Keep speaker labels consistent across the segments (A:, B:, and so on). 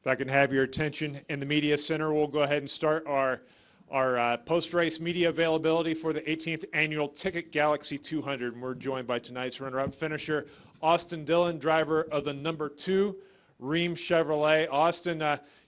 A: If I can have your attention in the media center, we'll go ahead and start our post-race media availability for the 18th annual Ticket Galaxy 200. And we're joined by tonight's runner-up finisher, Austin Dillon, driver of the number 2 Rheem Chevrolet. Austin,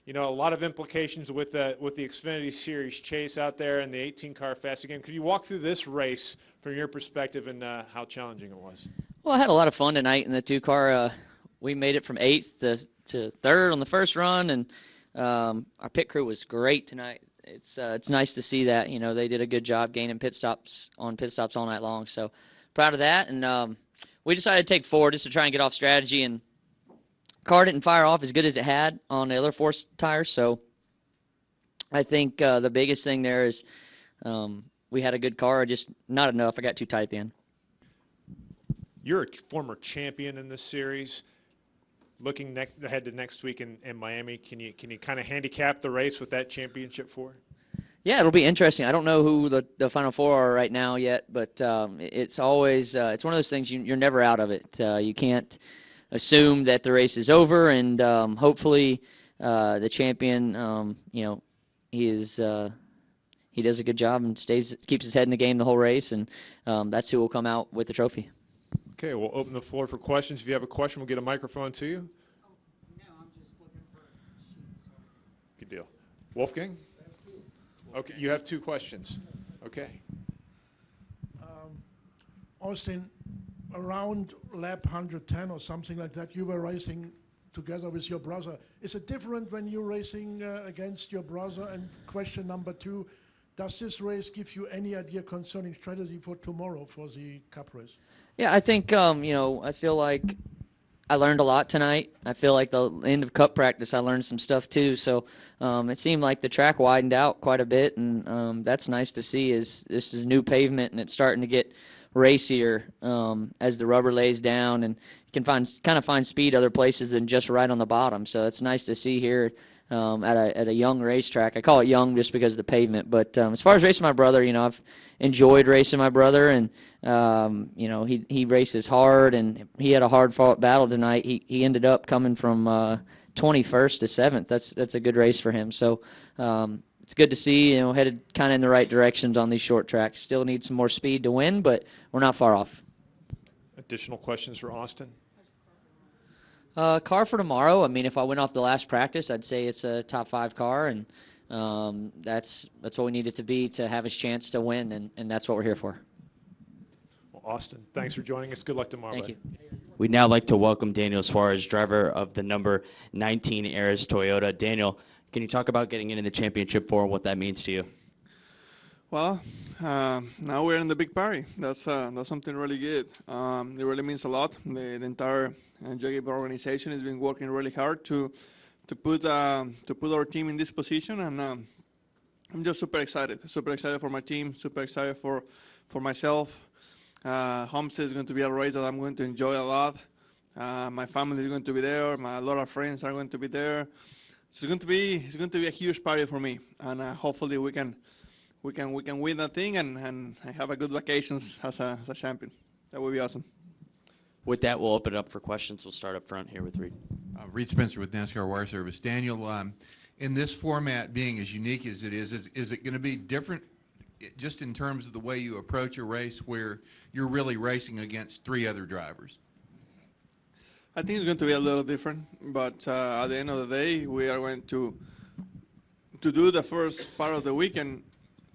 A: you know, a lot of implications with the Xfinity Series chase out there and the 18-car fast again. Could you walk through this race from your perspective and how challenging it was?
B: Well, I had a lot of fun tonight in the 2-car. We made it from 8th to 3rd on the first run, and our pit crew was great tonight. It's nice to see that. You know, they did a good job gaining pit stops all night long. So proud of that. And we decided to take 4 just to try and get off strategy, and car didn't fire off as good as it had on the other 4 tires. So I think the biggest thing there is we had a good car, just not enough. I got too tight at the end.
A: You're a former champion in this series. Looking ahead to next week in Miami, can you kind of handicap the race with that championship 4?
B: Yeah, it'll be interesting. I don't know who the Final 4 are right now yet, but it's always it's one of those things you're never out of it. You can't assume that the race is over, and hopefully the champion, you know, he does a good job and keeps his head in the game the whole race, and that's who will come out with the trophy.
A: Okay, we'll open the floor for questions. If you have a question, we'll get a microphone to you.
C: No, I'm just looking for sheets.
A: Good deal. Wolfgang? Okay, you have 2 questions. Okay.
D: Austin, around lap 110 or something like that, you were racing together with your brother. Is it different when you're racing against your brother? And question number 2, does this race give you any idea concerning strategy for tomorrow for the Cup race?
B: Yeah, I think, you know, I feel like I learned a lot tonight. I feel like the end of Cup practice I learned some stuff too. So it seemed like the track widened out quite a bit, and that's nice to see. This is new pavement, and it's starting to get racier as the rubber lays down, and you can kind of find speed other places than just right on the bottom. So it's nice to see here at a young racetrack. I call it young just because of the pavement. But as far as racing my brother, you know, I've enjoyed racing my brother, and you know, he races hard, and he had a hard-fought battle tonight. He ended up coming from 21st to 7th. That's a good race for him. So it's good to see, you know, headed kind of in the right directions on these short tracks. Still need some more speed to win, but we're not far off.
A: Additional questions for Austin?
B: Car for tomorrow, I mean, if I went off the last practice, I'd say it's a top 5 car, and that's what we need it to be to have a chance to win, and that's what we're here for.
A: Well, Austin, thanks for joining us. Good luck tomorrow.
B: Thank you.
E: We'd now like to welcome Daniel Suarez, driver of the number 19 ARRIS Toyota. Daniel, can you talk about getting into the championship 4 and what that means to you?
F: Well, now we're in the big party. That's something really good. It really means a lot. The entire JGB organization has been working really hard to put our team in this position, and I'm just super excited for my team, super excited for myself. Homestead is going to be a race that I'm going to enjoy a lot. My family is going to be there. A lot of friends are going to be there. So it's going to be a huge party for me, and hopefully we can win that thing and have a good vacations as a champion. That would be awesome.
E: With that, we'll open it up for questions. We'll start up front here with Reed.
G: Reed Spencer with NASCAR Wire Service. Daniel, in this format being as unique as it is it going to be different just in terms of the way you approach a race where you're really racing against 3 other drivers?
F: I think it's going to be a little different, but at the end of the day, we are going to do the first part of the weekend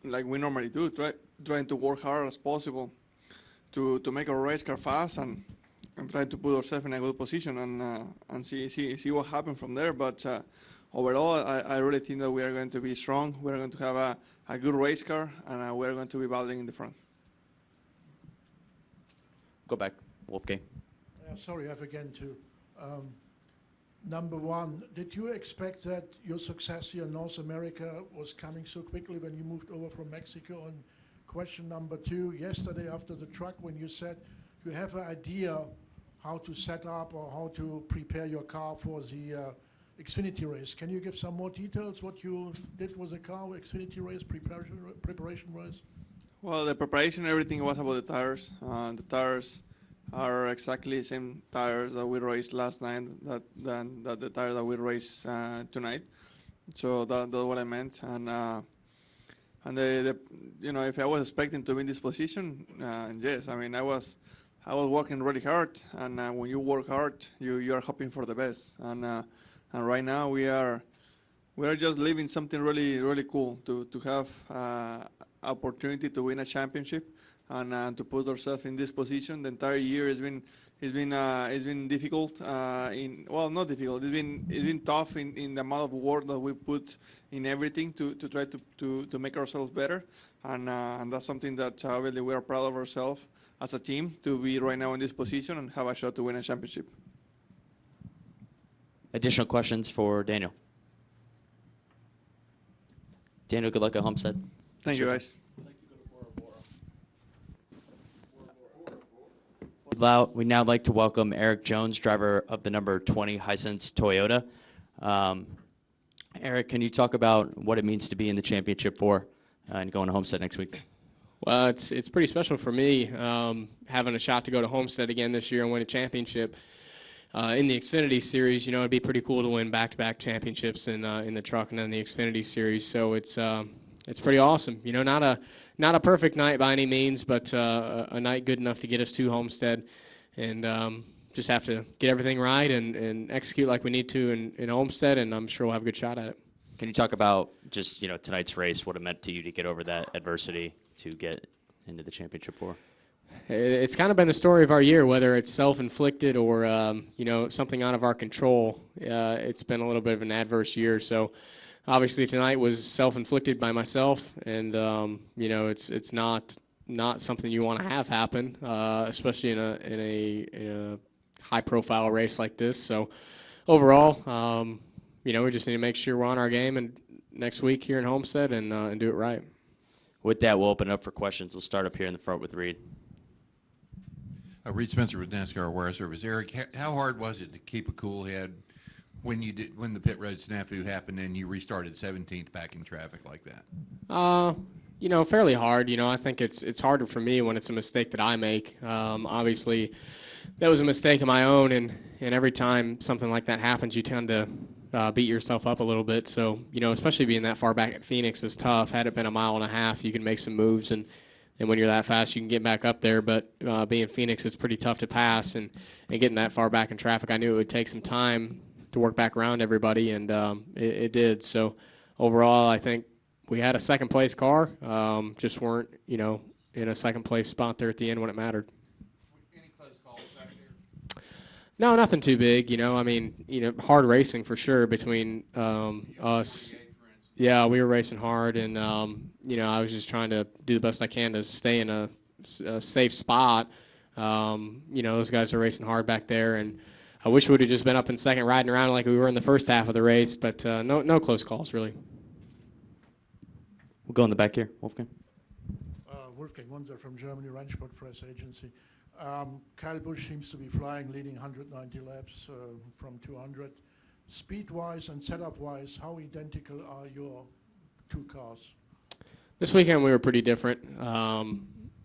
F: like we normally do, trying to work hard as possible to make our race car fast and try to put ourselves in a good position and see what happens from there. But overall, I really think that we are going to be strong. We are going to have a good race car, and we are going to be battling in the front.
E: Go back, Wolfgang.
D: Sorry, I have again too. Number 1, did you expect that your success here in North America was coming so quickly when you moved over from Mexico? And question number 2, yesterday after the truck, when you said you have an idea how to set up or how to prepare your car for the Xfinity race, can you give some more details what you did with the car, Xfinity race, preparation race?
F: Well, the preparation, everything was about the tires. The tires are exactly the same tires that we raced last night than the tires that we race tonight. So that's what I meant. And you know, if I was expecting to be in this position, yes, I mean I was working really hard, and when you work hard, you are hoping for the best. And right now we are just living something really cool to have opportunity to win a championship and to put ourselves in this position. The entire year has been difficult. Not difficult. It's been tough in the amount of work that we put in everything to try to make ourselves better, and that's something that obviously we are proud of ourselves as a team to be right now in this position and have a shot to win a championship.
E: Additional questions for Daniel? Daniel, good luck at Homestead.
F: Thank you, guys.
E: We'd now like to welcome Erik Jones, driver of the number 20 Hisense Toyota. Erik, can you talk about what it means to be in the championship four and going to Homestead next week?
H: Well, it's pretty special for me having a shot to go to Homestead again this year and win a championship. In the Xfinity Series, you know, it'd be pretty cool to win back-to-back championships in the truck and then the Xfinity Series. So it's pretty awesome. You know, not a perfect night by any means, but a night good enough to get us to Homestead, and just have to get everything right and execute like we need to in Homestead, and I'm sure we'll have a good shot at it.
E: Can you talk about just, you know, tonight's race, what it meant to you to get over that adversity to get into the championship four?
H: It's kind of been the story of our year, whether it's self-inflicted or you know, something out of our control. It's been a little bit of an adverse year. So obviously tonight was self-inflicted by myself, and you know, it's not something you want to have happen, especially in a high-profile race like this. So overall, you know, we just need to make sure we're on our game and next week here in Homestead and do it right.
E: With that, we'll open up for questions. We'll start up here in the front with Reed.
G: Reed Spencer with NASCAR Wire Service. Erik, how hard was it to keep a cool head when the pit road snafu happened and you restarted 17th back in traffic like that?
H: You know, fairly hard. You know, I think it's harder for me when it's a mistake that I make. Obviously, that was a mistake of my own, and every time something like that happens, you tend to beat yourself up a little bit. So, you know, especially being that far back at Phoenix is tough. Had it been a mile and a half, you can make some moves, and when you're that fast, you can get back up there. But being Phoenix, it's pretty tough to pass, and getting that far back in traffic, I knew it would take some time to work back around everybody, and it did. So overall, I think we had a second-place car, just weren't, you know, in a second-place spot there at the end when it mattered.
G: Any close calls back there?
H: No, nothing too big. You know, I mean, you know, hard racing for sure between us. Yeah, we were racing hard, and you know, I was just trying to do the best I can to stay in a safe spot. You know, those guys are racing hard back there, and I wish we would have just been up in second, riding around like we were in the first half of the race. But no close calls really.
E: We'll go in the back here, Wolfgang.
D: Wolfgang Munzer from Germany, Rennsport Press Agency. Kyle Busch seems to be flying, leading 190 laps from 200. Speed-wise and setup-wise, how identical are your two cars?
H: This weekend we were pretty different.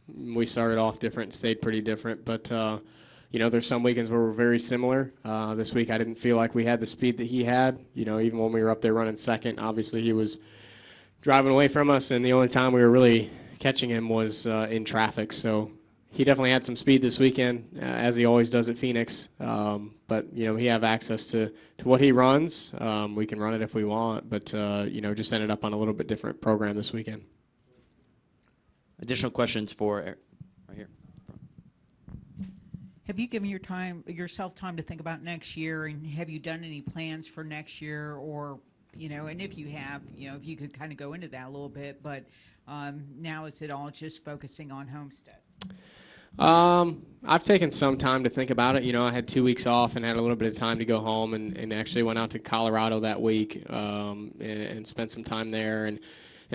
H: We started off different, stayed pretty different, but you know, there's some weekends where we're very similar. This week I didn't feel like we had the speed that he had. You know, even when we were up there running second, obviously he was driving away from us, and the only time we were really catching him was in traffic. So he definitely had some speed this weekend, as he always does at Phoenix. But, you know, he have access to what he runs. We can run it if we want, but, you know, just ended up on a little bit different program this weekend.
E: Additional questions for Erik? Right here.
C: Have you given yourself time to think about next year, and have you done any plans for next year, or, you know, and if you have, you know, if you could kind of go into that a little bit, but now is it all just focusing on Homestead?
H: I've taken some time to think about it. You know, I had 2 weeks off and had a little bit of time to go home, and actually went out to Colorado that week and spent some time there, and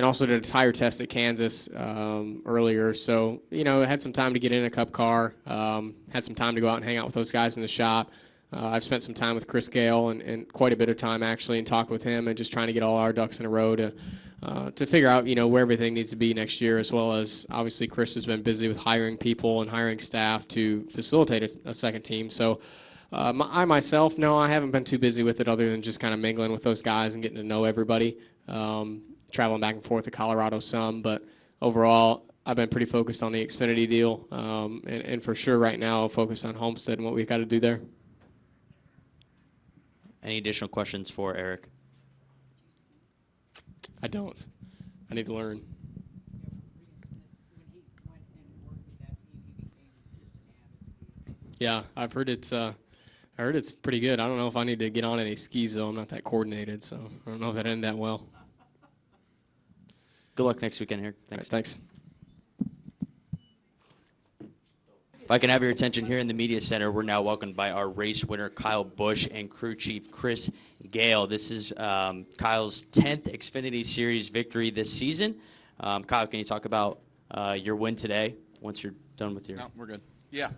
H: also did a tire test at Kansas earlier. So, you know, I had some time to get in a Cup car, had some time to go out and hang out with those guys in the shop. I've spent some time with Gayle and quite a bit of time actually, and talked with him and just trying to get all our ducks in a row to to figure out, where everything needs to be next year, as well as obviously Chris has been busy with hiring people and hiring staff to facilitate a second team. So I myself, no, I haven't been too busy with it other than just kind of mingling with those guys and getting to know everybody, traveling back and forth to Colorado some. But overall, I've been pretty focused on the Xfinity deal, and for sure right now focused on Homestead and what we've got to do there.
E: Any additional questions for Erik?
H: I don't. I need to learn. Yeah, I've heard it's pretty good. I don't know if I need to get on any skis though. I'm not that coordinated, so I don't know if that ended that well.
E: Good luck next weekend, Erik. Thanks.
H: Right, thanks.
E: If I can have your attention here in the media center, we're now welcomed by our race winner, Kyle Busch, and crew chief, Chris Gayle. This is Kyle's 10th Xfinity Series victory this season. Kyle, can you talk about your win today once you're done with your...
I: No, we're good. Yeah.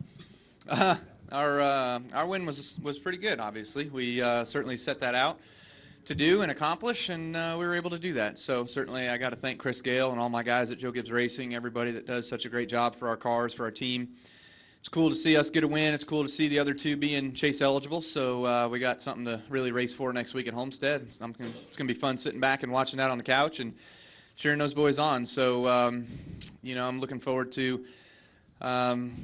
I: Our win was pretty good, obviously. We certainly set that out to do and accomplish, and we were able to do that. So certainly I got to thank Chris Gayle and all my guys at Joe Gibbs Racing, everybody that does such a great job for our cars, for our team. It's cool to see us get a win. It's cool to see the other two being chase eligible. So we got something to really race for next week at Homestead. It's going to be fun sitting back and watching that on the couch and cheering those boys on. So, I'm looking forward to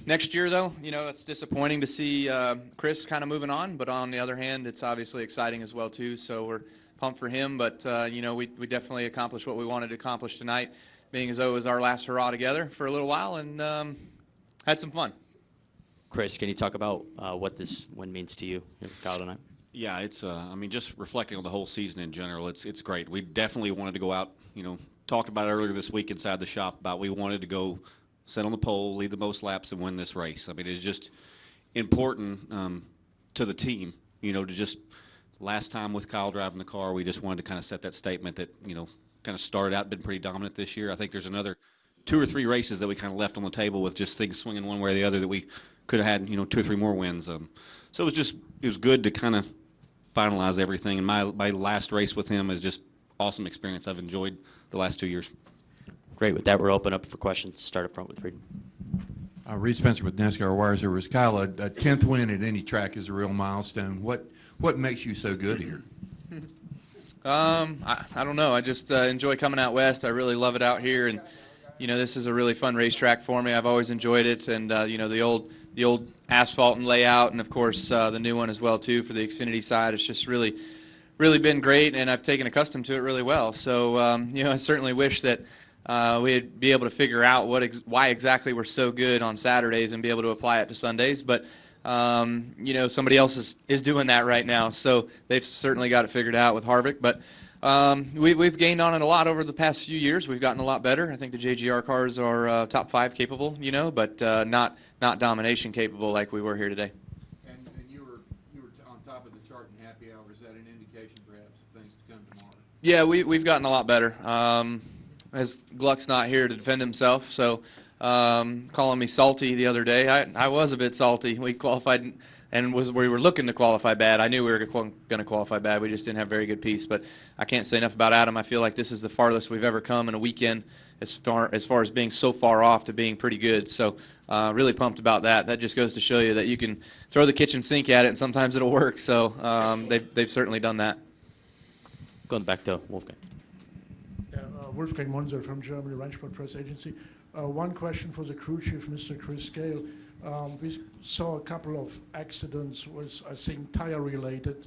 I: next year, though. It's disappointing to see Chris kind of moving on. But on the other hand, it's obviously exciting as well, too. So we're pumped for him. But, we definitely accomplished what we wanted to accomplish tonight, being as though it was our last hurrah together for a little while and had some fun.
E: Chris, can you talk about what this win means to you here with Kyle tonight?
J: Yeah, it's just reflecting on the whole season in general, it's great. We definitely wanted to go out, talked about it earlier this week inside the shop about we wanted to go sit on the pole, lead the most laps, and win this race. I mean, it's just important to the team, to just last time with Kyle driving the car, we just wanted to kind of set that statement that, kind of started out, been pretty dominant this year. I think there's another 2 or 3 races that we kind of left on the table with just things swinging one way or the other that we could have had, 2 or 3 more wins. So it was good to kind of finalize everything. And my last race with him is just awesome experience. I've enjoyed the last 2 years.
E: Great. With that, we're open up for questions. Start up front with Rheem.
G: Reed Spencer with NASCAR Wire Service. Kyle, a 10th win at any track is a real milestone. What makes you so good here?
I: I don't know. I just enjoy coming out west. I really love it out here, and this is a really fun racetrack for me. I've always enjoyed it, and the old asphalt and layout, and of course the new one as well too for the Xfinity side. It's just really been great, and I've taken accustomed to it really well. So I certainly wish that we'd be able to figure out why exactly we're so good on Saturdays and be able to apply it to Sundays. But somebody else is doing that right now, so they've certainly got it figured out with Harvick. But we've gained on it a lot over the past few years. We've gotten a lot better. I think the JGR cars are top 5 capable, but not domination capable like we were here today.
G: And you were on top of the chart in happy hour. Is that an indication, perhaps, of things to come tomorrow?
I: Yeah, we've gotten a lot better. As Gluck's not here to defend himself, so calling me salty the other day, I was a bit salty. We qualified and we were looking to qualify bad. I knew we were going to qualify bad. We just didn't have very good pace. But I can't say enough about Adam. I feel like this is the farthest we've ever come in a weekend as far as being so far off to being pretty good. So really pumped about that. That just goes to show you that you can throw the kitchen sink at it and sometimes it'll work. So they've certainly done that.
E: Going back to Wolfgang.
D: Wolfgang Monser from Germany, Rennsport Press Agency. One question for the crew chief, Mr. Chris Gayle. We saw a couple of accidents was, I think, tire-related.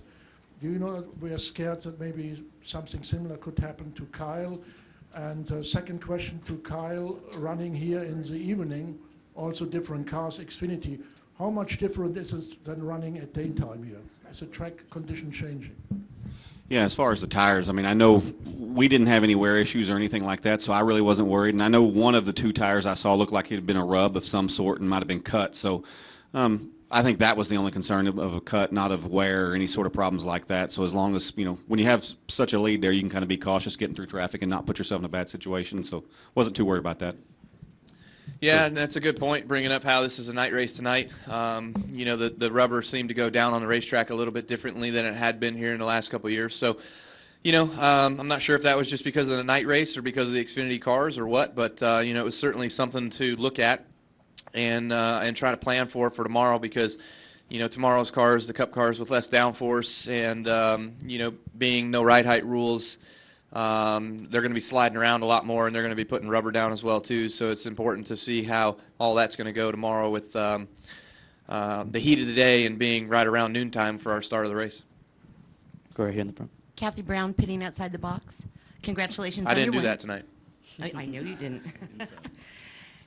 D: Do you know that we are scared that maybe something similar could happen to Kyle? And second question to Kyle, running here in the evening, also different cars, Xfinity. How much different is it than running at daytime here? Is the track condition changing?
J: Yeah, as far as the tires, I mean, I know we didn't have any wear issues or anything like that, so I really wasn't worried. And I know one of the 2 tires I saw looked like it had been a rub of some sort and might have been cut. So I think that was the only concern of a cut, not of wear or any sort of problems like that. So as long as, when you have such a lead there, you can kind of be cautious getting through traffic and not put yourself in a bad situation. So wasn't too worried about that.
I: Yeah, and that's a good point, bringing up how this is a night race tonight. The rubber seemed to go down on the racetrack a little bit differently than it had been here in the last couple of years. So, I'm not sure if that was just because of the night race or because of the Xfinity cars or what, but it was certainly something to look at and try to plan for tomorrow because, tomorrow's cars, the Cup cars with less downforce and being no ride height rules, they're going to be sliding around a lot more and they're going to be putting rubber down as well too. So it's important to see how all that's going to go tomorrow with the heat of the day and being right around noontime for our start of the race.
E: Go right here in the front.
K: Kathy Brown pitting outside the box. Congratulations
I: I
K: on your
I: didn't do
K: win.
I: that tonight.
K: I know you didn't.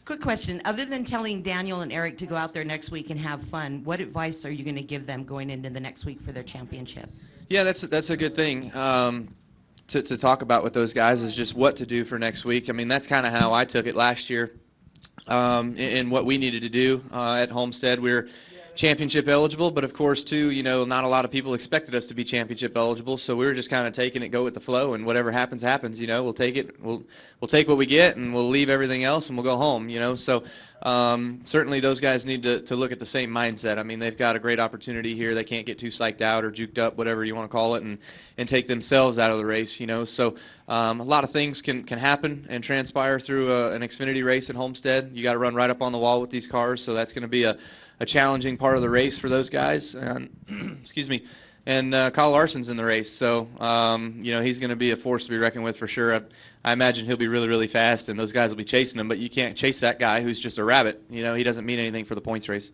K: Quick question. Other than telling Daniel and Erik to go out there next week and have fun, what advice are you going to give them going into the next week for their championship?
I: Yeah, that's a good thing to talk about with those guys is just what to do for next week. I mean, that's kind of how I took it last year and what we needed to do at Homestead. We're championship eligible, but of course too, not a lot of people expected us to be championship eligible, so we were just kind of taking it, go with the flow, and whatever happens, happens. We'll take it, we'll take what we get, and we'll leave everything else, and we'll go home. So certainly those guys need to look at the same mindset. I mean, they've got a great opportunity here. They can't get too psyched out or juked up, whatever you want to call it, and take themselves out of the race. So a lot of things can happen and transpire through an Xfinity race at Homestead. You got to run right up on the wall with these cars, so that's going to be a challenging part of the race for those guys. And excuse me. And Kyle Larson's in the race, so he's going to be a force to be reckoned with for sure. I imagine he'll be really, really fast, and those guys will be chasing him. But you can't chase that guy who's just a rabbit. He doesn't mean anything for the points race.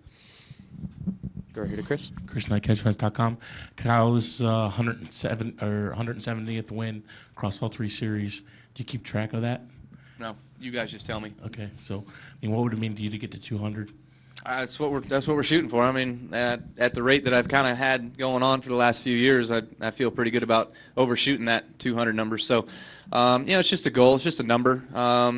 E: Go right here to Chris.
L: Chris Knight, catchfence.com. Kyle's 170th win across all three series. Do you keep track of that?
I: No, you guys just tell me.
L: Okay, so what would it mean to you to get to 200?
I: That's what we're shooting for. I mean, at the rate that I've kind of had going on for the last few years, I feel pretty good about overshooting that 200 number. So, it's just a goal. It's just a number.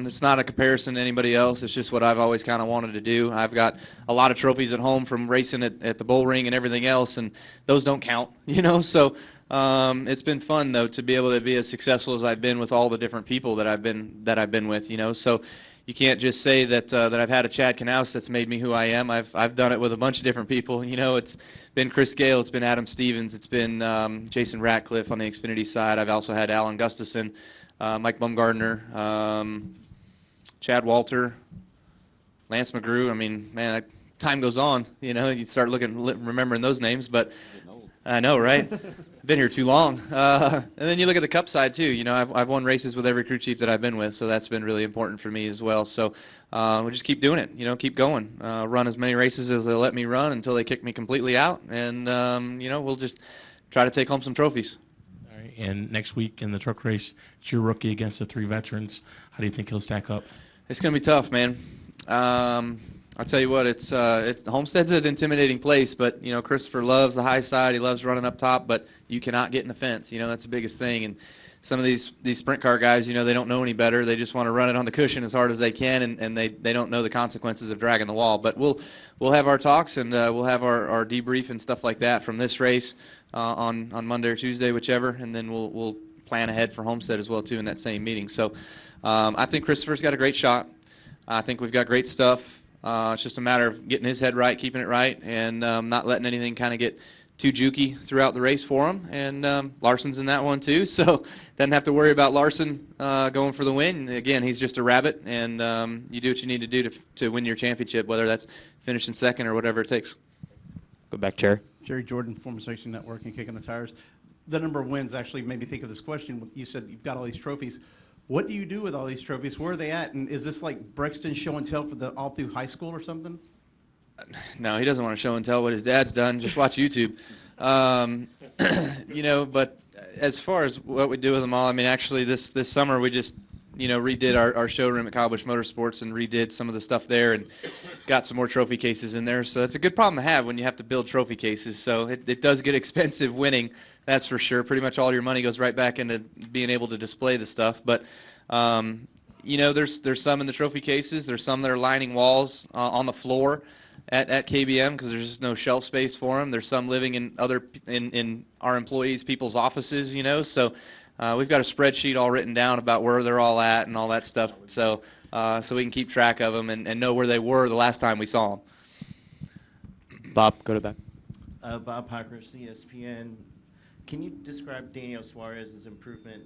I: It's not a comparison to anybody else. It's just what I've always kind of wanted to do. I've got a lot of trophies at home from racing at the bull ring and everything else, and those don't count. So it's been fun though to be able to be as successful as I've been with all the different people that I've been with. So. You can't just say that I've had a Chad Knaus that's made me who I am. I've done it with a bunch of different people. It's been Chris Gayle, it's been Adam Stevens, it's been Jason Ratcliffe on the Xfinity side. I've also had Alan Gustafson, Mike Bumgardner, Chad Walter, Lance McGrew. I mean, man, time goes on. You start remembering those names, but I know, right? I've been here too long. And then you look at the Cup side too. I've won races with every crew chief that I've been with, so that's been really important for me as well. So we'll just keep doing it. Keep going. Run as many races as they'll let me run until they kick me completely out, and we'll just try to take home some trophies.
L: All right. And next week in the truck race, it's your rookie against the three veterans. How do you think he'll stack up?
I: It's going to be tough, man. I'll tell you what, it's Homestead's an intimidating place, but Christopher loves the high side. He loves running up top, but you cannot get in the fence. That's the biggest thing. And some of these sprint car guys, they don't know any better. They just want to run it on the cushion as hard as they can, and they don't know the consequences of dragging the wall. But we'll have our talks and we'll have our debrief and stuff like that from this race on Monday or Tuesday, whichever, and then we'll plan ahead for Homestead as well too in that same meeting. So I think Christopher's got a great shot. I think we've got great stuff. It's just a matter of getting his head right, keeping it right, and not letting anything kind of get too jukey throughout the race for him. And Larson's in that one too, so doesn't have to worry about Larson going for the win. Again, he's just a rabbit, and you do what you need to do to win your championship, whether that's finishing second or whatever it takes.
E: Go back, chair.
M: Jerry Jordan, former Racing Network and Kicking the Tires. The number of wins actually made me think of this question. You said you've got all these trophies. What do you do with all these trophies? Where are they at? And is this like Brexton show and tell for all through high school or something?
I: No, he doesn't want to show and tell what his dad's done. Just watch YouTube. But as far as what we do with them all, I mean, actually this summer we just, redid our showroom at Kyle Busch Motorsports and redid some of the stuff there and got some more trophy cases in there. So that's a good problem to have when you have to build trophy cases. So it does get expensive winning, that's for sure. Pretty much all your money goes right back into being able to display the stuff. But, there's some in the trophy cases. There's some that are lining walls on the floor at KBM because there's just no shelf space for them. There's some living in in our employees' people's offices, So we've got a spreadsheet all written down about where they're all at and all that stuff, so we can keep track of them and know where they were the last time we saw them.
E: Bob, go to back.
N: Bob Parker, CSPN. Can you describe Daniel Suarez's improvement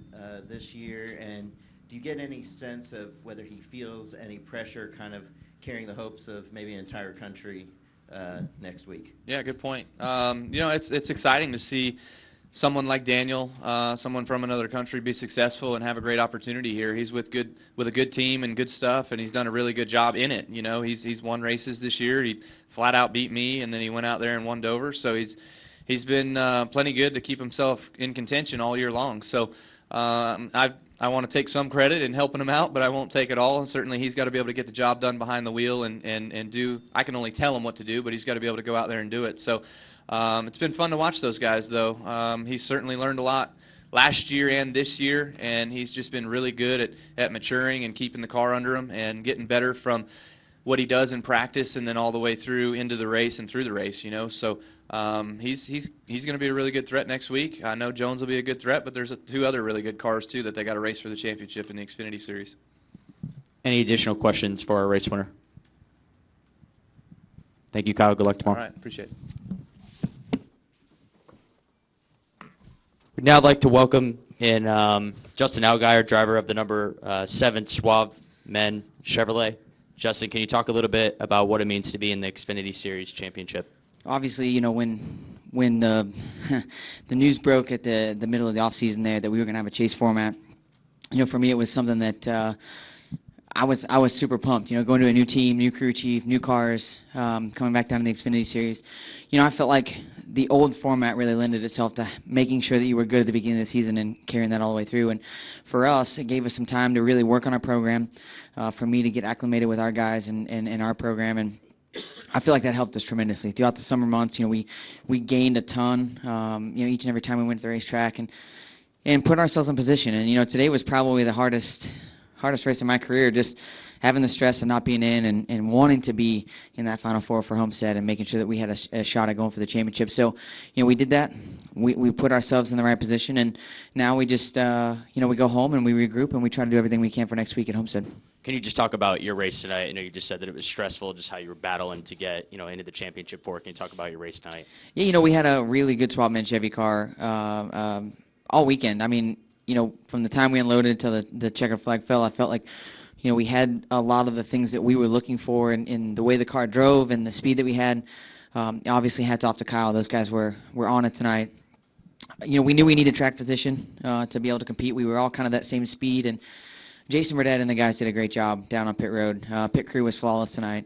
N: this year, and do you get any sense of whether he feels any pressure kind of carrying the hopes of maybe an entire country next week?
I: Yeah, good point. It's exciting to see someone like Daniel, someone from another country, be successful and have a great opportunity here. He's with a good team and good stuff, and he's done a really good job in it. He's won races this year. He flat out beat me, and then he went out there and won Dover. So he's been plenty good to keep himself in contention all year long. So I want to take some credit in helping him out, but I won't take it all. And certainly he's got to be able to get the job done behind the wheel and do. I can only tell him what to do, but he's got to be able to go out there and do it. So it's been fun to watch those guys, though. He's certainly learned a lot last year and this year, and he's just been really good at maturing and keeping the car under him and getting better from what he does in practice and then all the way through into the race and through the race, So he's going to be a really good threat next week. I know Jones will be a good threat, but there's two other really good cars, too, that they got to race for the championship in the Xfinity Series.
E: Any additional questions for our race winner? Thank you, Kyle. Good luck tomorrow.
I: All right, appreciate it.
E: We'd now like to welcome in Justin Allgaier, driver of the number 7 SUAVE Men Chevrolet. Justin, can you talk a little bit about what it means to be in the Xfinity Series Championship?
B: Obviously, when the the news broke at the middle of the offseason there that we were going to have a chase format, for me it was something that I was super pumped. Going to a new team, new crew chief, new cars, coming back down to the Xfinity Series. I felt like the old format really lended itself to making sure that you were good at the beginning of the season and carrying that all the way through. And for us, it gave us some time to really work on our program, for me to get acclimated with our guys and our program. And I feel like that helped us tremendously. Throughout the summer months, we gained a ton, each and every time we went to the racetrack and put ourselves in position. And, today was probably the hardest race of my career, just having the stress of not being in and wanting to be in that Final Four for Homestead and making sure that we had a shot at going for the championship. So, we did that. We put ourselves in the right position, and now we just, we go home and we regroup and we try to do everything we can for next week at Homestead.
E: Can you just talk about your race tonight? I know you just said that it was stressful, just how you were battling to get, into the championship four. Can you talk about your race tonight? Yeah,
B: we had a really good SUAVE Men Chevy car all weekend. I mean, from the time we unloaded until the checkered flag fell, I felt like, we had a lot of the things that we were looking for in the way the car drove and the speed that we had. Obviously, hats off to Kyle. Those guys were on it tonight. We knew we needed track position to be able to compete. We were all kind of that same speed, and Jason Burdett and the guys did a great job down on pit road. Pit crew was flawless tonight.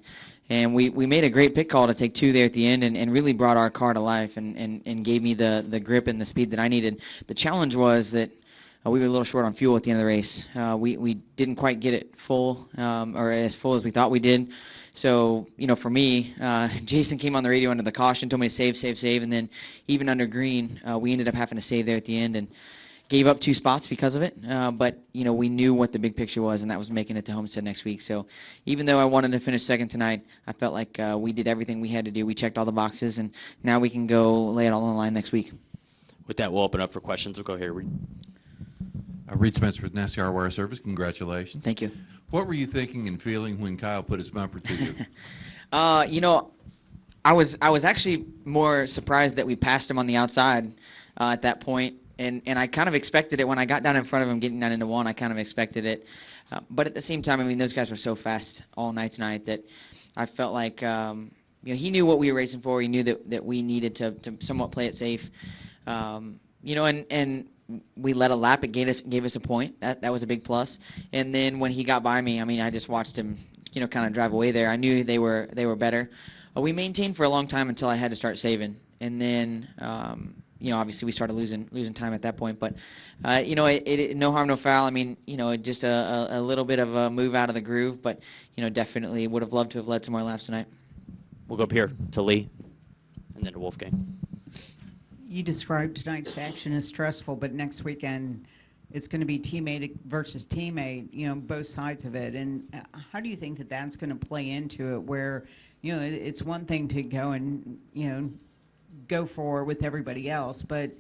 B: And we made a great pit call to take 2 there at the end and really brought our car to life and gave me the grip and the speed that I needed. The challenge was that we were a little short on fuel at the end of the race. We didn't quite get it full or as full as we thought we did. So, for me, Jason came on the radio under the caution, told me to save. And then even under green, we ended up having to save there at the end and gave up 2 spots because of it. But, we knew what the big picture was, and that was making it to Homestead next week. So even though I wanted to finish second tonight, I felt like we did everything we had to do. We checked all the boxes, and now we can go lay it all on the line next week.
E: With that, we'll open up for questions. We'll go here.
G: Reed Spencer with NASCAR Wire Service. Congratulations.
B: Thank you.
G: What were you thinking and feeling when Kyle put his bumper to you?
B: I was actually more surprised that we passed him on the outside at that point, and I kind of expected it when I got down in front of him, getting down into one. I kind of expected it, but at the same time, I mean, those guys were so fast all night tonight that I felt like he knew what we were racing for. He knew that we needed to somewhat play it safe, and we led a lap. It gave us a point. That was a big plus. And then when he got by me, I mean, I just watched him, kind of drive away there. I knew they were better. We maintained for a long time until I had to start saving. And then, obviously we started losing time at that point. But, no harm, no foul. I mean, just a little bit of a move out of the groove. But, definitely would have loved to have led some more laps tonight.
E: We'll go up here to Lee and then to Wolfgang.
C: You described tonight's action as stressful, but next weekend it's going to be teammate versus teammate, both sides of it. And how do you think that that's going to play into it where, it's one thing to go and, go for with everybody else, but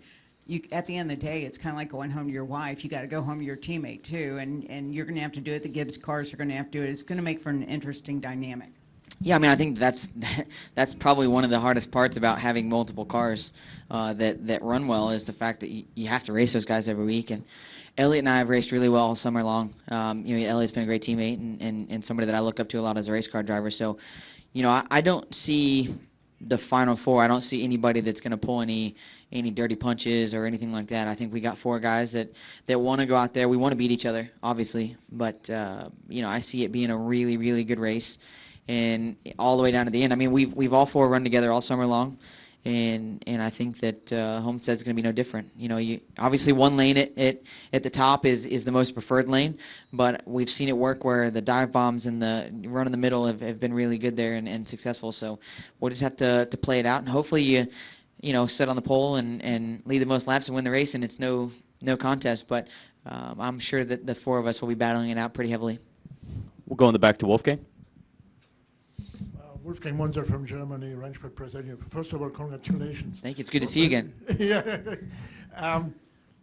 C: at the end of the day, it's kind of like going home to your wife. You got to go home to your teammate too, and you're going to have to do it. The Gibbs cars are going to have to do it. It's going to make for an interesting dynamic.
B: Yeah, I mean, I think that's probably one of the hardest parts about having multiple cars that run well is the fact that you have to race those guys every week. And Elliott and I have raced really well all summer long. Elliott's been a great teammate and somebody that I look up to a lot as a race car driver. So, I don't see the Final Four. I don't see anybody that's going to pull any dirty punches or anything like that. I think we got 4 guys that want to go out there. We want to beat each other, obviously, but I see it being a really, really good race. And all the way down to the end. I mean, we've all 4 run together all summer long, and I think that Homestead's going to be no different. Obviously one lane at the top is the most preferred lane, but we've seen it work where the dive bombs and the run in the middle have been really good there and successful. So we'll just have to play it out, and hopefully you sit on the pole and lead the most laps and win the race, and it's no contest. But I'm sure that the 4 of us will be battling it out pretty heavily.
O: We'll go in the back to Wolfgang.
D: Wolfgang Munzer from Germany, Rennsport President. First of all, congratulations.
B: Thank you. It's good to see you again.
D: Yeah.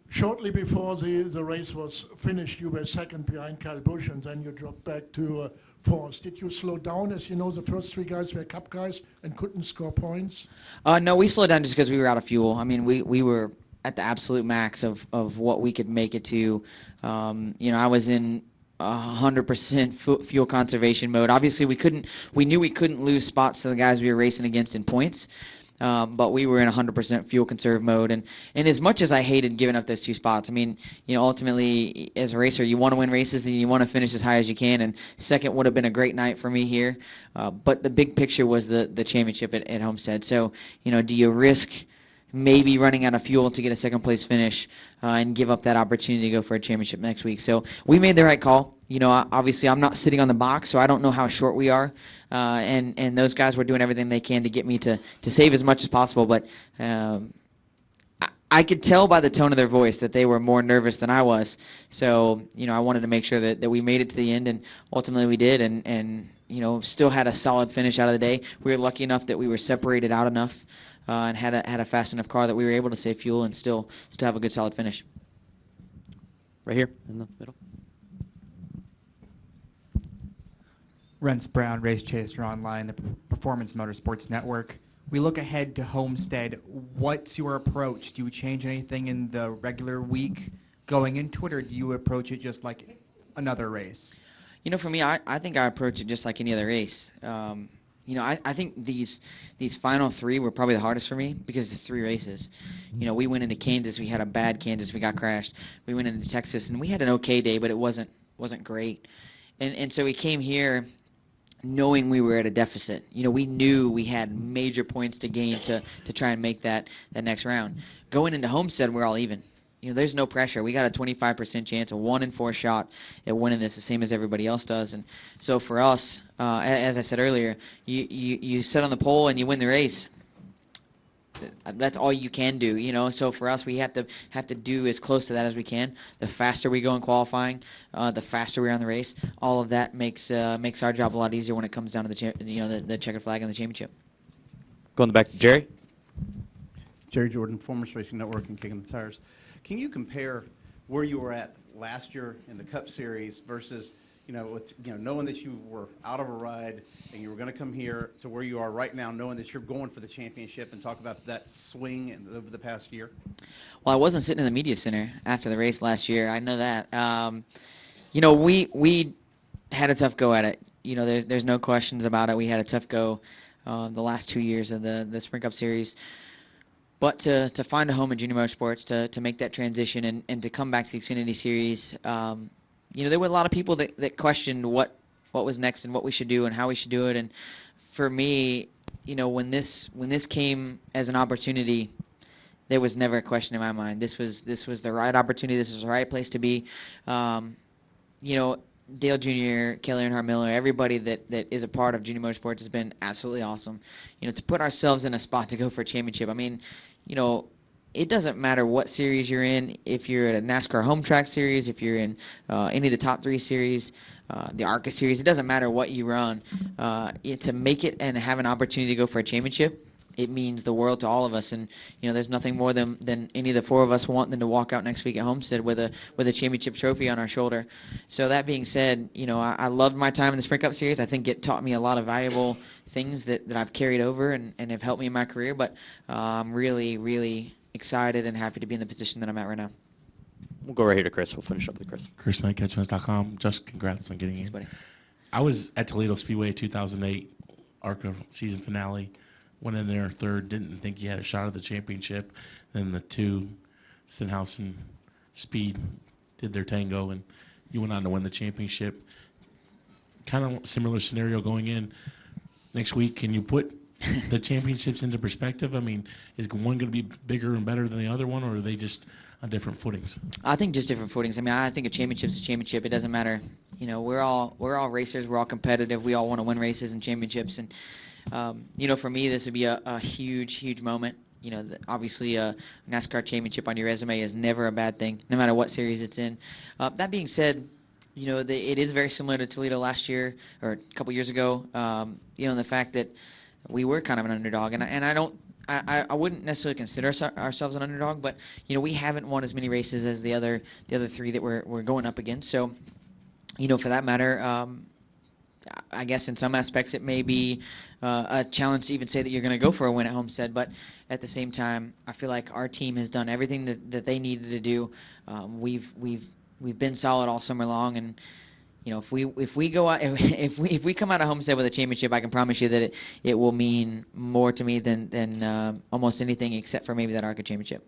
D: Shortly before the race was finished, you were second behind Kyle Busch, and then you dropped back to fourth. Did you slow down? As you know, the first 3 guys were Cup guys and couldn't score points. No,
B: we slowed down just because we were out of fuel. I mean, we were at the absolute max of what we could make it to. I was in 100% fuel conservation mode. Obviously, we knew we couldn't lose spots to the guys we were racing against in points, but we were in 100% fuel conserve mode. And as much as I hated giving up those 2 spots, I mean, ultimately as a racer, you want to win races and you want to finish as high as you can. And second would have been a great night for me here, but the big picture was the championship at Homestead. So, do you risk maybe running out of fuel to get a second place finish and give up that opportunity to go for a championship next week? So we made the right call. Obviously I'm not sitting on the box, so I don't know how short we are. And those guys were doing everything they can to get me to save as much as possible. But I could tell by the tone of their voice that they were more nervous than I was. So, I wanted to make sure that we made it to the end, and ultimately we did. And still had a solid finish out of the day. We were lucky enough that we were separated out enough and had a fast enough car that we were able to save fuel and still have a good solid finish.
O: Right here in the middle.
P: Rents Brown, Race Chaser Online, the Performance Motorsports Network. We look ahead to Homestead. What's your approach? Do you change anything in the regular week going into it, or do you approach it just like another race?
B: For me, I think I approach it just like any other race. I think these final 3 were probably the hardest for me because it's 3 races. We went into Kansas, we had a bad Kansas, we got crashed. We went into Texas, and we had an okay day, but it wasn't great. And so we came here knowing we were at a deficit. We knew we had major points to gain to try and make that next round. Going into Homestead, we're all even. There's no pressure. We got a 25% chance, a 1 in 4 shot at winning this, the same as everybody else does. And so for us, as I said earlier, you sit on the pole and you win the race. That's all you can do, So for us, we have to do as close to that as we can. The faster we go in qualifying, the faster we're on the race. All of that makes our job a lot easier when it comes down to the checkered flag and the championship.
O: Go in the back to Jerry.
M: Jerry Jordan, Performance Racing Network and Kicking the Tires. Can you compare where you were at last year in the Cup Series versus, knowing that you were out of a ride and you were going to come here to where you are right now, knowing that you're going for the championship, and talk about that swing over the past year?
B: Well, I wasn't sitting in the media center after the race last year. I know that. We had a tough go at it. There's no questions about it. We had a tough go the last 2 years of the Sprint Cup Series. But to find a home in junior motorsports, to make that transition and to come back to the Xfinity Series, there were a lot of people that questioned what was next and what we should do and how we should do it. And for me, when this came as an opportunity, there was never a question in my mind. This was the right opportunity. This was the right place to be. Dale Jr., Kelly Earnhardt Miller, everybody that is a part of junior motorsports has been absolutely awesome. To put ourselves in a spot to go for a championship. I mean, it doesn't matter what series you're in. If you're at a NASCAR home track series, if you're in any of the top 3 series, the ARRIS series, it doesn't matter what you run. To make it and have an opportunity to go for a championship, it means the world to all of us. And there's nothing more than any of the four of us want than to walk out next week at Homestead with a championship trophy on our shoulder. So that being said, I loved my time in the Sprint Cup Series. I think it taught me a lot of valuable things that I've carried over and have helped me in my career. But I'm really, really excited and happy to be in the position that I'm at right now.
O: We'll go right here to Chris. We'll finish up with Chris.
L: ChrisMakeCatchments.com. Just congrats on getting
B: Thanks,
L: in.
B: buddy.
L: I was at Toledo Speedway 2008, ARCA season finale. Went in there third, didn't think you had a shot at the championship. Then the two, Stenhouse and Speed, did their tango, and you went on to win the championship. Kind of similar scenario going in next week. Can you put the championships into perspective? I mean, is one going to be bigger and better than the other one, or are they just on different footings?
B: I think just different footings. I mean, I think a championship's a championship. It doesn't matter. We're all racers. We're all competitive. We all want to win races and championships. And for me, this would be a huge, huge moment. Obviously, a NASCAR championship on your resume is never a bad thing, no matter what series it's in. That being said, it is very similar to Toledo last year or a couple years ago. The fact that we were kind of an underdog, and I wouldn't necessarily consider ourselves an underdog, but we haven't won as many races as the other three that we're going up against. So, for that matter, I guess in some aspects it may be a challenge to even say that you're going to go for a win at Homestead, but at the same time, I feel like our team has done everything that they needed to do. We've been solid all summer long, and if we go out, if we come out of Homestead with a championship, I can promise you that it will mean more to me than almost anything except for maybe that ARCA championship.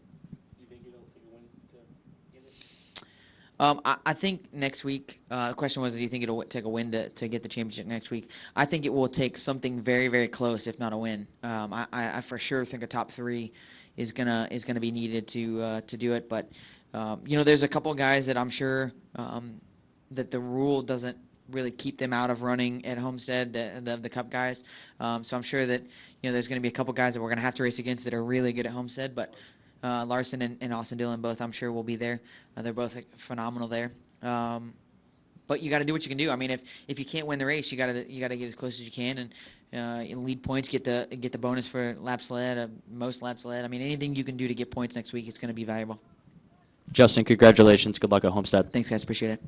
B: I think next week, the question was, do you think it'll take a win to get the championship next week? I think it will take something very, very close, if not a win. I for sure think a top three is gonna be needed to do it. But there's a couple of guys that I'm sure that the rule doesn't really keep them out of running at Homestead, the Cup guys. So I'm sure that there's going to be a couple guys that we're going to have to race against that are really good at Homestead, but. Larson and Austin Dillon both, I'm sure, will be there. They're both phenomenal there. But you got to do what you can do. I mean, if you can't win the race, you got to get as close as you can and lead points, get the bonus for laps led, most laps led. I mean, anything you can do to get points next week is going to be valuable.
O: Justin, congratulations. Good luck at Homestead.
B: Thanks, guys. Appreciate it.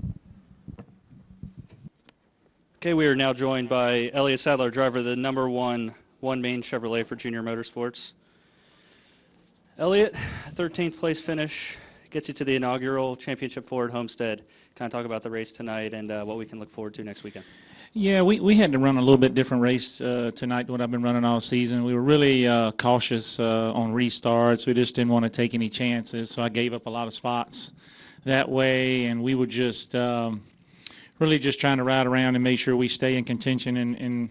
Q: Okay, we are now joined by Elliott Sadler, driver of the #1 OneMain Chevrolet for Junior Motorsports. Elliott, 13th place finish gets you to the inaugural championship Ford Homestead. Kind of talk about the race tonight and what we can look forward to next weekend.
R: Yeah, we had to run a little bit different race tonight than what I've been running all season. We were really cautious on restarts. We just didn't want to take any chances, so I gave up a lot of spots that way, and we were just really just trying to ride around and make sure we stay in contention and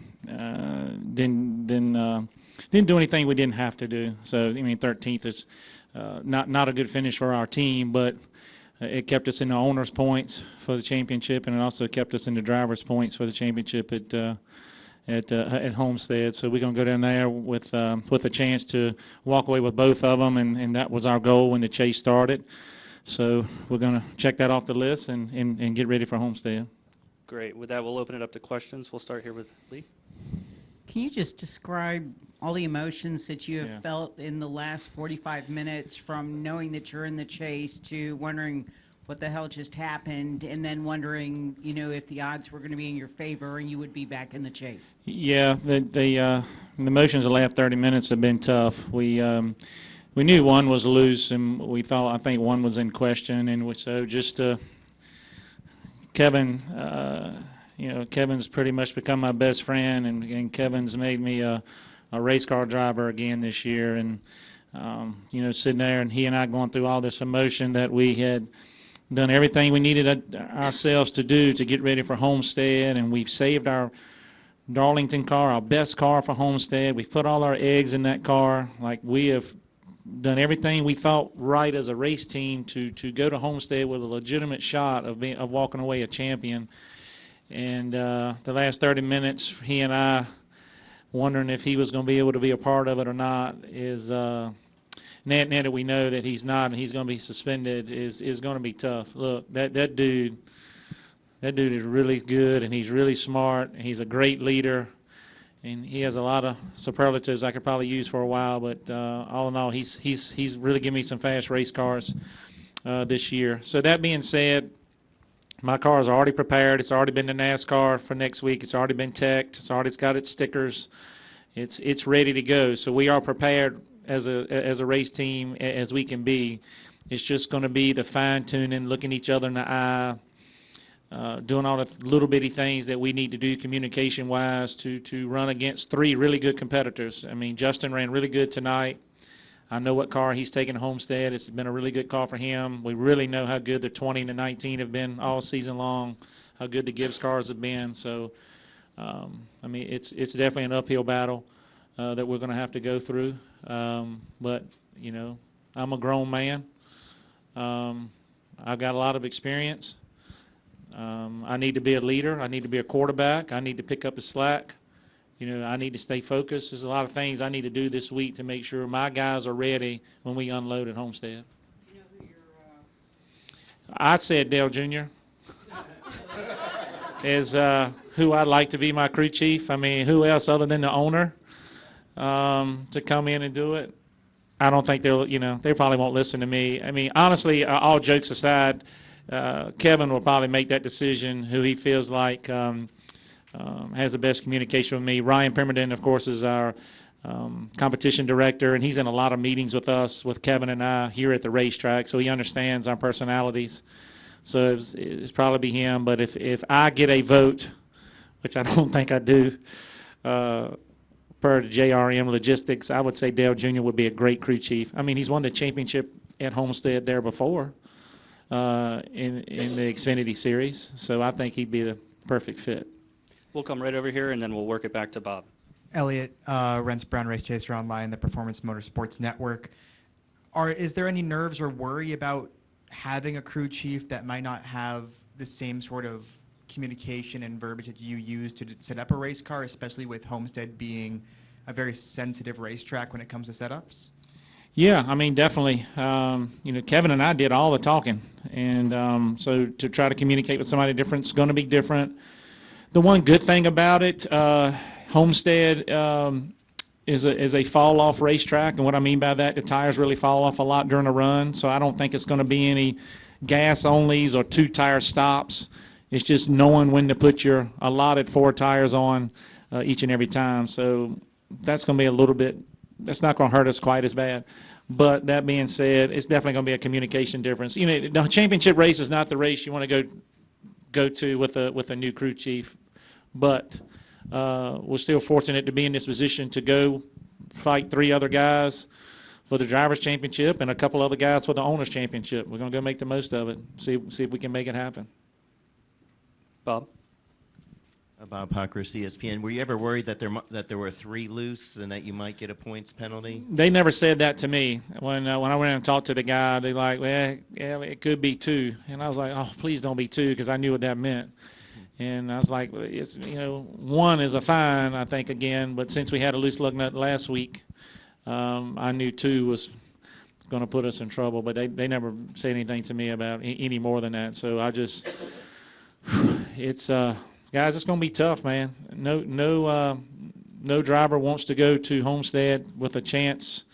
R: didn't do anything we didn't have to do. So, I mean, 13th is not a good finish for our team, but it kept us in the owner's points for the championship, and it also kept us in the driver's points for the championship at Homestead. So we're going to go down there with a chance to walk away with both of them, and that was our goal when the chase started. So we're going to check that off the list and get ready for Homestead.
Q: Great. With that, we'll open it up to questions. We'll start here with Lee.
C: Can you just describe all the emotions that you have felt in the last 45 minutes, from knowing that you're in the chase to wondering what the hell just happened, and then wondering, if the odds were going to be in your favor and you would be back in the chase?
R: Yeah, the emotions the last 30 minutes have been tough. We knew one was loose, and I think one was in question, and so just Kevin. Kevin's pretty much become my best friend, and Kevin's made me a race car driver again this year. And, sitting there and he and I going through all this emotion that we had done everything we needed ourselves to do to get ready for Homestead, and we've saved our Darlington car, our best car for Homestead. We've put all our eggs in that car. Like, we have done everything we thought right as a race team to go to Homestead with a legitimate shot of walking away a champion. And the last 30 minutes, he and I wondering if he was going to be able to be a part of it or not is now that we know that he's not and he's going to be suspended is going to be tough. Look, that dude is really good, and he's really smart, and he's a great leader, and he has a lot of superlatives I could probably use for a while. But all in all, he's really given me some fast race cars this year. So that being said, my car is already prepared. It's already been to NASCAR for next week. It's already been teched. It's already got its stickers. It's ready to go. So we are prepared as a race team as we can be. It's just going to be the fine tuning, looking each other in the eye, doing all the little bitty things that we need to do communication wise to run against three really good competitors. I mean, Justin ran really good tonight. I know what car he's taken to Homestead. It's been a really good car for him. We really know how good the 20 and the 19 have been all season long, how good the Gibbs cars have been. So, I mean, it's definitely an uphill battle that we're going to have to go through. But, you know, I'm a grown man. I've got a lot of experience. I need to be a leader. I need to be a quarterback. I need to pick up the slack. You know, I need to stay focused. There's a lot of things I need to do this week to make sure my guys are ready when we unload at Homestead.
C: You know who
R: I said Dale Jr. is who I'd like to be my crew chief. I mean, who else other than the owner to come in and do it? I don't think they'll, you know, they probably won't listen to me. I mean, honestly, all jokes aside, Kevin will probably make that decision who he feels like has the best communication with me. Ryan Pemberton, of course, is our competition director, and he's in a lot of meetings with us, with Kevin and I here at the racetrack, so he understands our personalities. So it's probably be him. But if I get a vote, which I don't think I do, per the JRM logistics, I would say Dale Jr. would be a great crew chief. I mean, he's won the championship at Homestead there before in the Xfinity Series, so I think he'd be the perfect fit.
Q: We'll come right over here, and then we'll work it back to Bob.
P: Elliott, Rents Brown Race Chaser Online, the Performance Motorsports Network. Is there any nerves or worry about having a crew chief that might not have the same sort of communication and verbiage that you use to set up a race car, especially with Homestead being a very sensitive racetrack when it comes to setups?
R: Yeah, I mean, definitely. You know, Kevin and I did all the talking, and so to try to communicate with somebody different is going to be different. The one good thing about it, Homestead is a fall-off racetrack, and what I mean by that, the tires really fall off a lot during the run, so I don't think it's going to be any gas-onlys or two-tire stops. It's just knowing when to put your allotted 4 tires on each and every time, so that's going to be a little bit, that's not going to hurt us quite as bad. But that being said, it's definitely going to be a communication difference. You know, the championship race is not the race you want to go to with a new crew chief, but we're still fortunate to be in this position to go fight 3 other guys for the drivers' championship and a couple other guys for the owners' championship. We're going to go make the most of it. See if we can make it happen.
Q: Bob.
N: Bob Hawkers, ESPN. Were you ever worried that there were 3 loose and that you might get a points penalty?
R: They never said that to me. When I went in and talked to the guy, they like, well, yeah, it could be 2, and I was like, oh, please don't be 2, because I knew what that meant. And I was like, it's, you know, 1 is a fine, I think, again. But since we had a loose lug nut last week, I knew 2 was going to put us in trouble. But they never said anything to me about any more than that. So I just, it's guys, it's going to be tough, man. No driver wants to go to Homestead with a chance,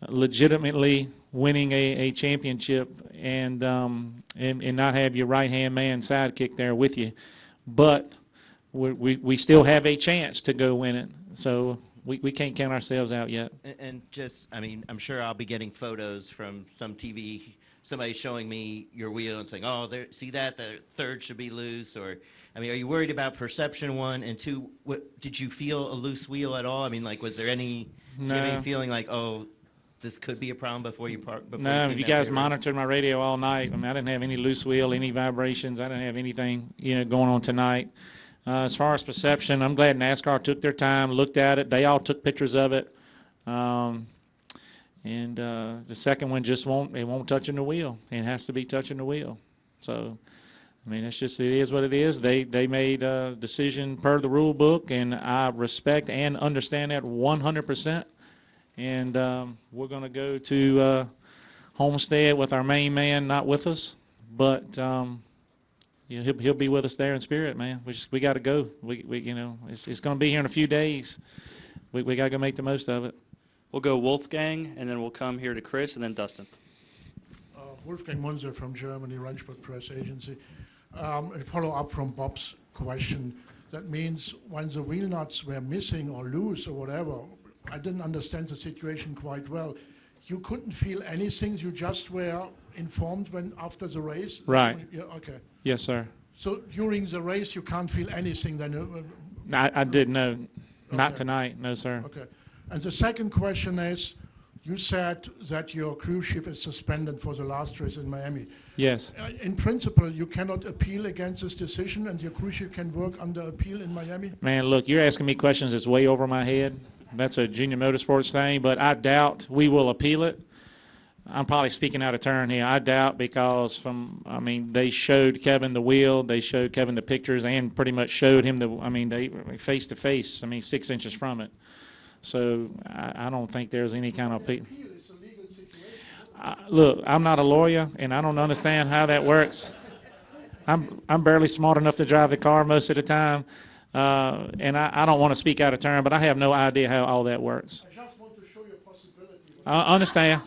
R: legitimately winning a championship and not have your right-hand man sidekick there with you. But we still have a chance to go win it. So we can't count ourselves out yet.
N: And just, I mean, I'm sure I'll be getting photos from some TV, somebody showing me your wheel and saying, oh, there, see that? The 3rd should be loose. Or, I mean, are you worried about perception, 1? And 2, did you feel a loose wheel at all? I mean, like, was there any,
R: No.
N: any feeling like, oh, this could be a problem before you park?
R: No, if you guys monitored my radio all night, I mean, I didn't have any loose wheel, any vibrations. I didn't have anything, you know, going on tonight. As far as perception, I'm glad NASCAR took their time, looked at it. They all took pictures of it. And the second one just won't touch the wheel. It has to be touching the wheel. So, I mean, it's just, it is what it is. They made a decision per the rule book, and I respect and understand that 100%. And we're going to go to Homestead with our main man not with us. But you know, he'll be with us there in spirit, man. We got to go. We you know, it's going to be here in a few days. We got to go make the most of it.
Q: We'll go Wolfgang, and then we'll come here to Chris, and then Dustin.
D: Wolfgang Munzer from Germany, Rennsport Press Agency. A follow-up from Bob's question. That means when the wheel nuts were missing or loose or whatever, I didn't understand the situation quite well. You couldn't feel anything. You just were informed when after the race.
R: Right.
D: Yeah, okay.
R: Yes, sir.
D: So during the race, you can't feel anything then.
R: I did know. Not
D: Okay.
R: tonight, no, sir.
D: Okay. And the second question is, you said that your cruise ship is suspended for the last race in Miami.
R: Yes.
D: In principle, you cannot appeal against this decision, and your cruise ship can work under appeal in Miami?
R: Man, look, you're asking me questions that's way over my head. That's a junior motorsports thing, but I doubt we will appeal it. I'm probably speaking out of turn here. I doubt because they showed Kevin the wheel, they showed Kevin the pictures, and pretty much showed him they face to face, 6 inches from it. So I don't think there's any kind of appeal. Look, I'm not a lawyer, and I don't understand how that works. I'm barely smart enough to drive the car most of the time, and I don't want to speak out of turn, but I have no idea how all that works.
D: I just want to show you a possibility.
R: I understand.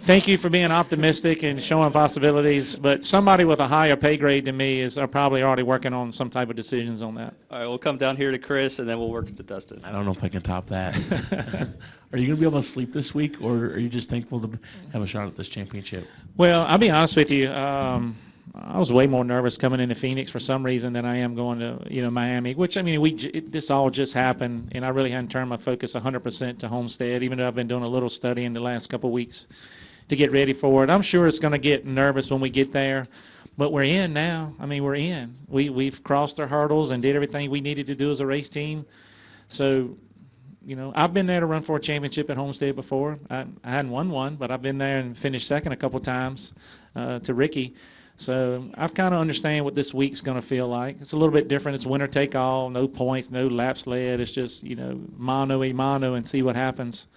R: Thank you for being optimistic and showing possibilities, but somebody with a higher pay grade than me are probably already working on some type of decisions on that.
Q: All right, we'll come down here to Chris, and then we'll work to Dustin.
L: I don't know if I can top that. Are you going to be able to sleep this week, or are you just thankful to have a shot at this championship?
R: Well, I'll be honest with you. I was way more nervous coming into Phoenix for some reason than I am going to Miami. Which this all just happened, and I really hadn't turned my focus 100% to Homestead, even though I've been doing a little studying the last couple of weeks to get ready for it. I'm sure it's going to get nervous when we get there, but we're in now. We're in. We've crossed our hurdles and did everything we needed to do as a race team. So, I've been there to run for a championship at Homestead before. I hadn't won one, but I've been there and finished second a couple times to Ricky. So I've kind of understand what this week's going to feel like. It's a little bit different. It's winner take all, no points, no laps led. It's just, mano a mano and see what happens.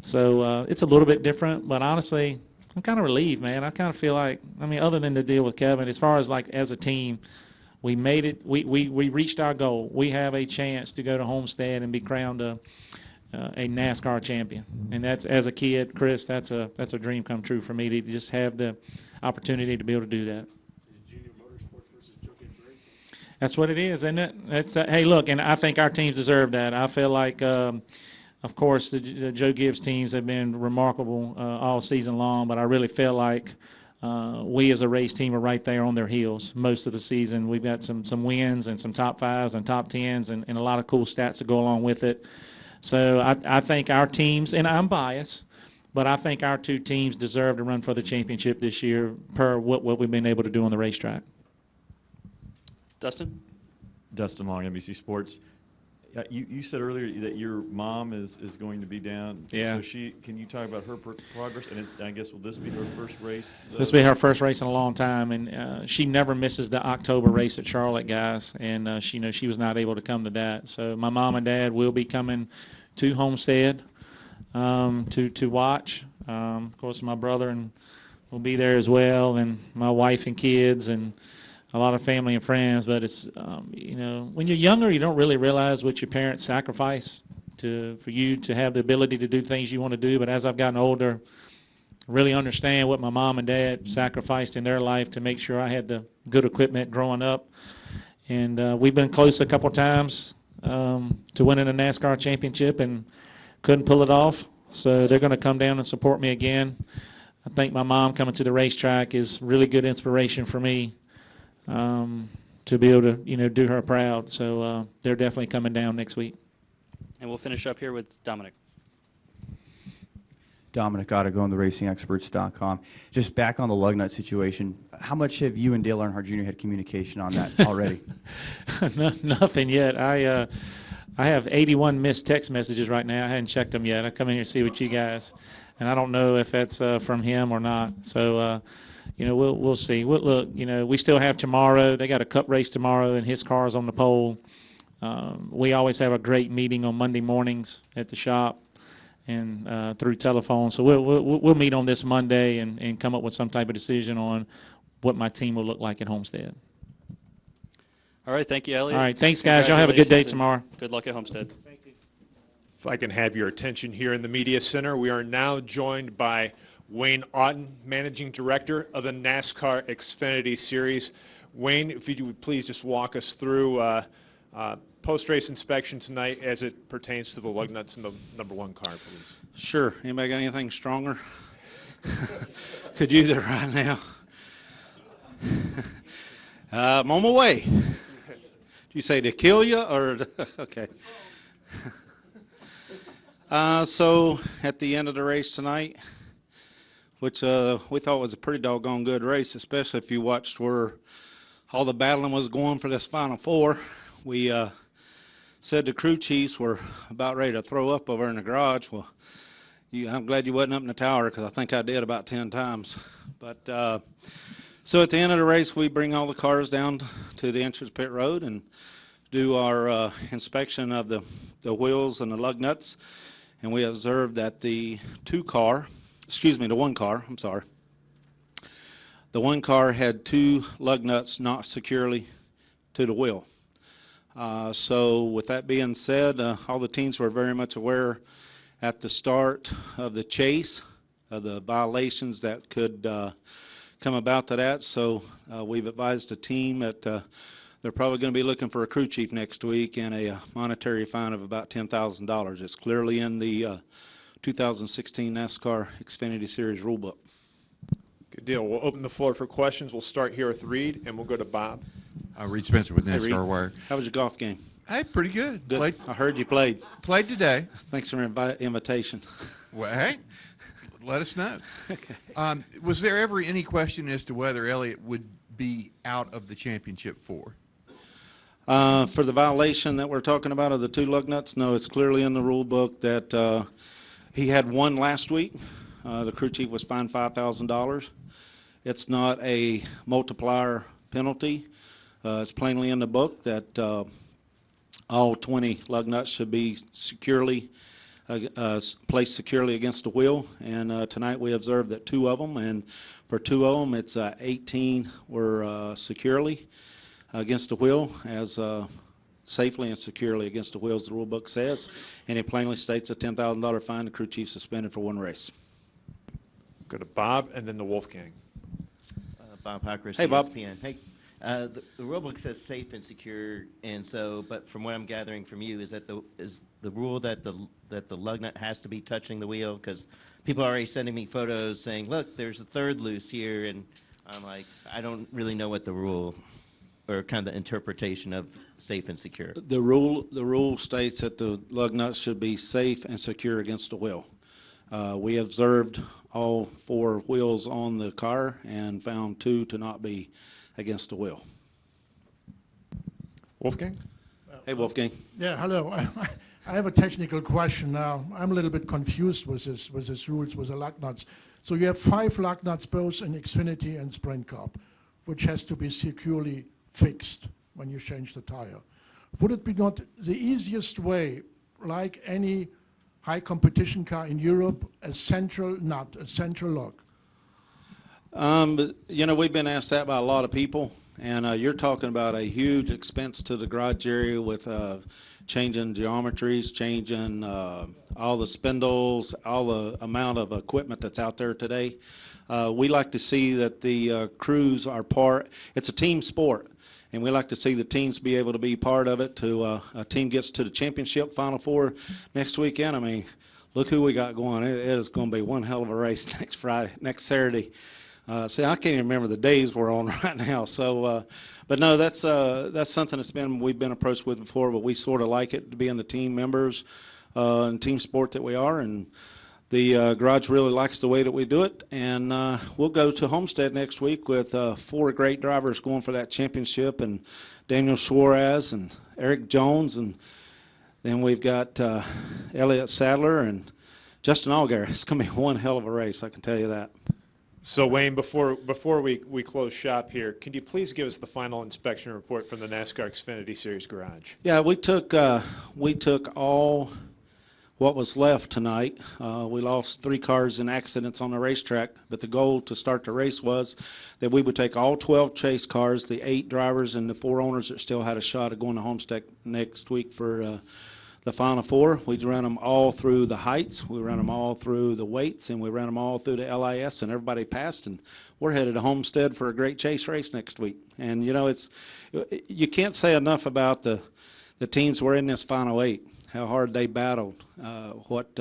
R: So it's a little bit different, but honestly, I'm kind of relieved, man. I kind of feel like, other than the deal with Kevin, as far as as a team, we made it. We reached our goal. We have a chance to go to Homestead and be crowned a NASCAR champion. And that's, as a kid, Chris, that's a dream come true for me to just have the opportunity to be able to do that. That's what it is, isn't it? Hey, look, and I think our teams deserve that. I feel like. Of course, the Joe Gibbs teams have been remarkable all season long, but I really feel like we as a race team are right there on their heels most of the season. We've got some wins and some top fives and top tens and a lot of cool stats that go along with it. So I think our teams, and I'm biased, but I think our two teams deserve to run for the championship this year per what we've been able to do on the racetrack.
Q: Dustin?
S: Dustin Long, NBC Sports. You said earlier that your mom is going to be down.
R: Yeah.
S: So can you talk about her progress? And I guess will this be her first race?
R: This will be her first race in a long time, and she never misses the October race at Charlotte, guys. And she was not able to come to that. So my mom and dad will be coming to Homestead to watch. Of course, my brother will be there as well, and my wife and kids, and a lot of family and friends. But it's when you're younger, you don't really realize what your parents sacrifice for you to have the ability to do things you want to do. But as I've gotten older, I really understand what my mom and dad sacrificed in their life to make sure I had the good equipment growing up. And we've been close a couple times to winning a NASCAR championship and couldn't pull it off. So they're going to come down and support me again. I think my mom coming to the racetrack is really good inspiration for me. To be able to, do her proud. So they're definitely coming down next week.
Q: And we'll finish up here with Dominic.
T: Dominic Otto, on the racingexperts.com. Just back on the lug nut situation, how much have you and Dale Earnhardt Jr. had communication on that already?
R: Nothing yet. I have 81 missed text messages right now. I hadn't checked them yet. I come in here to see what you guys, and I don't know if that's from him or not. So, we'll see. Look, we still have tomorrow. They got a cup race tomorrow, and his car's on the pole. We always have a great meeting on Monday mornings at the shop and through telephone. So we'll meet on this Monday and come up with some type of decision on what my team will look like at Homestead.
Q: All right, thank you, Elliott.
R: All right, thanks, guys. Y'all have a good day
Q: Congratulations, and
R: tomorrow.
Q: Good luck at Homestead.
A: If I can have your attention here in the media center, we are now joined by Wayne Auton, Managing Director of the NASCAR Xfinity Series. Wayne, if you would please just walk us through post-race inspection tonight as it pertains to the lug nuts in the #1 car, please.
U: Sure. Anybody got anything stronger? Could use it right now. I'm on my way. Did you say to kill you or okay? So at the end of the race tonight, which we thought was a pretty doggone good race, especially if you watched where all the battling was going for this Final Four. We said the crew chiefs were about ready to throw up over in the garage. Well, I'm glad you wasn't up in the tower because I think I did about 10 times. But so at the end of the race, we bring all the cars down to the entrance pit road and do our inspection of the wheels and the lug nuts. And we observed that the one car, I'm sorry. The one car had 2 lug nuts not securely to the wheel. So with that being said, all the teams were very much aware at the start of the chase of the violations that could come about to that. So we've advised the team that they're probably going to be looking for a crew chief next week and a monetary fine of about $10,000. It's clearly in the 2016 NASCAR Xfinity Series rulebook.
A: Good deal. We'll open the floor for questions. We'll start here with Reed, and we'll go to Bob.
G: Reed Spencer with
U: Hey,
G: NASCAR
U: Reed.
G: Wire.
U: How was your golf game?
G: Hey, pretty good.
U: Good.
G: Played,
U: I heard you played.
G: Played today.
U: Thanks for the invitation.
G: Well, hey, let us know.
U: Okay.
G: Was there ever any question as to whether Elliott would be out of the championship 4?
U: For the violation that we're talking about of the 2 lug nuts, no, it's clearly in the rule book that he had 1 last week. The crew chief was fined $5,000. It's not a multiplier penalty. It's plainly in the book that all 20 lug nuts should be securely placed securely against the wheel. And tonight we observed that 2 of them, and for 2 of them, it's 18 were securely against the wheel, as safely and securely against the wheel, as the rule book says. And it plainly states a $10,000 fine, the crew chief suspended for 1 race.
A: Go to Bob and then the Wolfgang.
N: Bob Parker,
U: Hey, Bob.
N: ESPN. Hey, the rulebook says safe and secure, and so, but from what I'm gathering from you, is the rule that the lug nut has to be touching the wheel? Because people are already sending me photos saying, look, there's a 3rd loose here, and I'm like, I don't really know what the rule or kind of the interpretation of safe and secure.
U: The rule states that the lug nuts should be safe and secure against the wheel. We observed all 4 wheels on the car and found 2 to not be against the wheel.
A: Wolfgang?
U: Hey, Wolfgang.
D: Yeah, hello. I have a technical question now. I'm a little bit confused with this rules with the lug nuts. So you have 5 lug nuts both in Xfinity and Sprint Cup, which has to be securely fixed when you change the tire. Would it be not the easiest way, like any high competition car in Europe, a central nut, a central lug?
U: You know, we've been asked that by a lot of people, and you're talking about a huge expense to the garage area with changing geometries, changing all the spindles, all the amount of equipment that's out there today. We like to see that the crews are part. It's a team sport, and we like to see the teams be able to be part of it. To a team gets to the championship Final Four next weekend. I mean, look who we got going. It is going to be one hell of a race next Saturday. See, I can't even remember the days we're on right now. So, but no, that's something we've been approached with before, but we sort of like it to be in the team members and team sport that we are, and the garage really likes the way that we do it. And we'll go to Homestead next week with 4 great drivers going for that championship, and Daniel Suarez and Erik Jones, and then we've got Elliott Sadler and Justin Allgaier. It's going to be one hell of a race, I can tell you that.
A: So, Wayne, before we close shop here, can you please give us the final inspection report from the NASCAR Xfinity Series garage?
U: Yeah, we took all what was left tonight. We lost 3 cars in accidents on the racetrack, but the goal to start the race was that we would take all 12 chase cars, the 8 drivers and the 4 owners that still had a shot at going to Homestead next week for the Final 4. We ran them all through the heights, we ran them all through the weights, and we ran them all through the LIS, and everybody passed, and we're headed to Homestead for a great chase race next week. And, you know, you can't say enough about the teams were in this Final 8, how hard they battled, what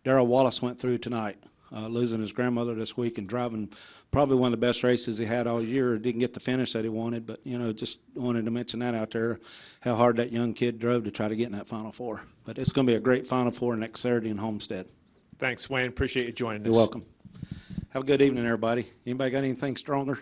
U: Darrell Wallace went through tonight, losing his grandmother this week and driving probably one of the best races he had all year. Didn't get the finish that he wanted, but, you know, just wanted to mention that out there, how hard that young kid drove to try to get in that Final 4. But it's going to be a great Final 4 next Saturday in Homestead.
A: Thanks, Wayne. Appreciate you joining us.
U: You're welcome. Have a good evening, everybody. Anybody got anything stronger?